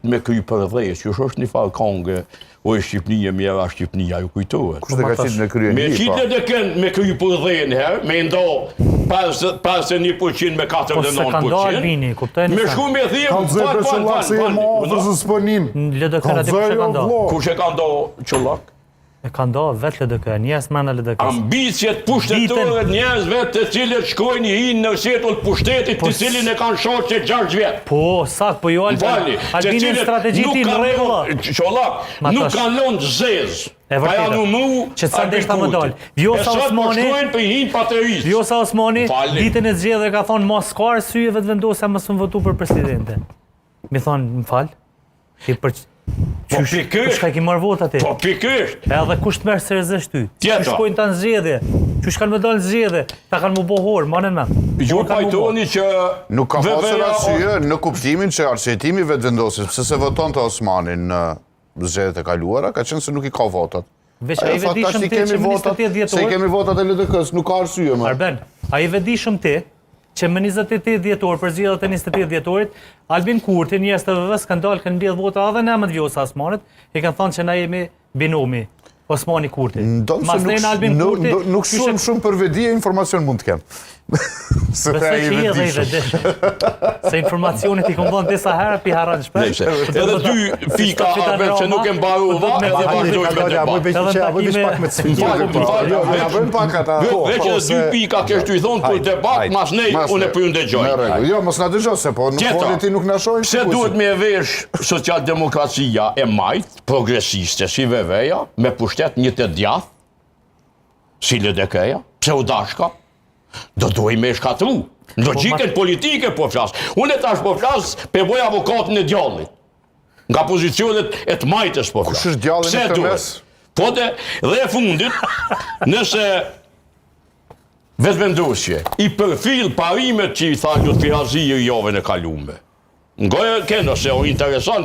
me kry për dhejës, që është një farë kongë, o e Shqipnia, mjera Shqipnia, ju kujtohet. Kushtë dhe ka qitë me krye një, me qitë dhe kënë me kry për dhejën herë, me ndo 51% me 49%. Po se ka ndo Albini, kuptojnë? Me shku me thirë, Kanë zëjë për qëllak se jemë ofër së spënim. LDK-n ati kush e ka ndo? Kush e ka ndo qëllak? E ka ndo vetë LDK, njës me në LDK. Ambicjet pushtetore njerëzve të cilët shkojnë hinë në setull pushtetit të cilin e kanë shoqe 6 vjetë. Po, sak, po jo Albini në strategjiti në regula. Qolak, nuk kanë lonë zezë. Ka janë mu që ca deshta më dalë. Vjosa Osmani, ditën e zgjedhjeve ka thonë mos ka arsye vetë vendosja mos më votu për presidente. Mi thonë, më falë. Po pikërisht. Kush ka ki marrë votat e? Po pikërisht. Edhe kush të merë seriozisht ty? Tjeta. Kush shkojnë ta në zgjedhje? Kush kanë me dalë në zgjedhje? Ta kanë mu bohor, manen me. Ju pajtoni që... Nuk ka pasur arsye në kuptimin që arsyetimi vetëvendosjes, pse se voton të Osmanin në zgjedhjet e kaluara, ka qenë se nuk i ka votat. Veç a i vedishëm ti që më 28 djetor... Se i kemi votat e LDK-s, nuk ka arsye më. Arben, a i vedishëm ti që më 28 djetor për zgjedhjet e 28 djetorit, Albin Kurti, njerëz të VV-s kanë dalë, kanë mbledh vota edhe në emër të Vjosa Osmanit, i kanë thënë që na jemi binomi Osmani Kurti. Nuk shumë për vedi e informacion mund të kem. Besoj që i edhe i vedishëm. Se informacionit i kom dhënë disa herë pi harran shpesh. Edhe 2 fika arben që nuk e mbaru va, edhe vazhdojmë me debat. Veç edhe 2 pika kështë i thonë për debat, mas nej, unë e për ju ndëgjoj. Jo, mos na dëgjoj, se po nuk foli ti nuk na shojnë. Pse duhet me vesh socialdemokracia e majt, progresiste, si VV-ja, me pushtet një të djath, si LDK-ja, pse u dashka, do duhet me shkatru. Në logjikën politike po flas. Unë tash po flas për boj avokatin e djallit. Nga pozicionet e të majtës po flas. Kush është djalli në këtë mes? Po dhe e fundit, nëse vetëvendosje i përfil parimet që i tha Lutfi Hazi i javën e kalume. Ngojë kënë se o interesant